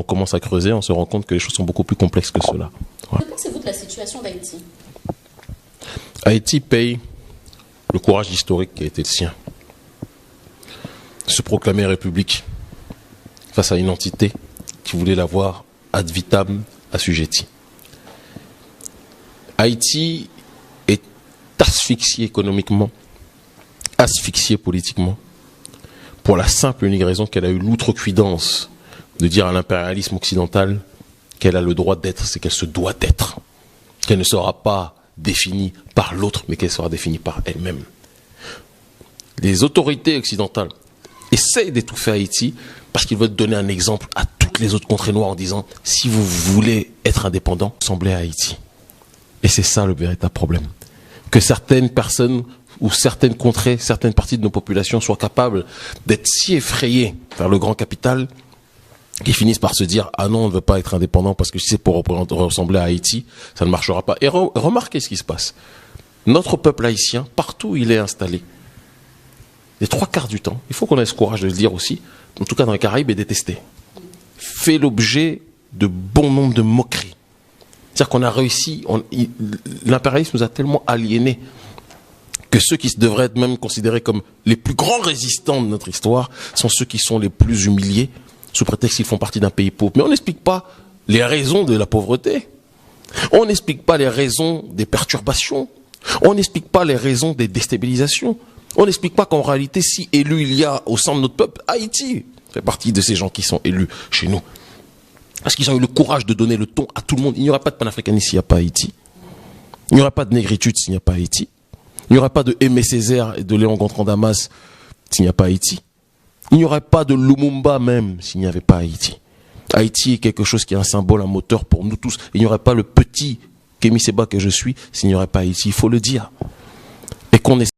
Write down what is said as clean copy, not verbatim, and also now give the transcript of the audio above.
commence à creuser, on se rend compte que les choses sont beaucoup plus complexes que cela. Voilà. Que pensez-vous de la situation d'Haïti? Haïti paye le courage historique qui a été le sien. Se proclamer république face à une entité qui voulait l'avoir ad vitam assujettie. Haïti est asphyxié économiquement, asphyxié politiquement, pour la simple et unique raison qu'elle a eu l'outrecuidance de dire à l'impérialisme occidental qu'elle a le droit d'être, c'est qu'elle se doit d'être, qu'elle ne sera pas définie par l'autre, mais qu'elle sera définie par elle-même. Les autorités occidentales essayent d'étouffer Haïti parce qu'ils veulent donner un exemple à toutes les autres contrées noires en disant « si vous voulez être indépendant, ressemblez à Haïti ». Et c'est ça le véritable problème. Que certaines personnes ou certaines contrées, certaines parties de nos populations soient capables d'être si effrayées vers le grand capital qu'ils finissent par se dire « ah non, on ne veut pas être indépendant parce que si c'est pour ressembler à Haïti, ça ne marchera pas ». Et remarquez ce qui se passe. Notre peuple haïtien, partout où il est installé, les 3/4 du temps, il faut qu'on ait ce courage de le dire aussi, en tout cas dans les Caraïbes, est détesté. Fait l'objet de bon nombre de moqueries. C'est-à-dire qu'on a réussi, l'impérialisme nous a tellement aliénés que ceux qui devraient être même considérés comme les plus grands résistants de notre histoire sont ceux qui sont les plus humiliés, sous prétexte qu'ils font partie d'un pays pauvre. Mais on n'explique pas les raisons de la pauvreté. On n'explique pas les raisons des perturbations. On n'explique pas les raisons des déstabilisations. On n'explique pas qu'en réalité, si élu il y a au sein de notre peuple, Haïti fait partie de ces gens qui sont élus chez nous. Parce qu'ils ont eu le courage de donner le ton à tout le monde. Il n'y aura pas de panafricanisme s'il n'y a pas Haïti. Il n'y aura pas de négritude s'il n'y a pas Haïti. Il n'y aura pas de Aimé Césaire et de Léon Gontran Damas s'il n'y a pas Haïti. Il n'y aurait pas de Lumumba même s'il n'y avait pas Haïti. Haïti est quelque chose qui est un symbole, un moteur pour nous tous. Il n'y aurait pas le petit Kémy Séba que je suis s'il n'y aurait pas Haïti. Il faut le dire. Et qu'on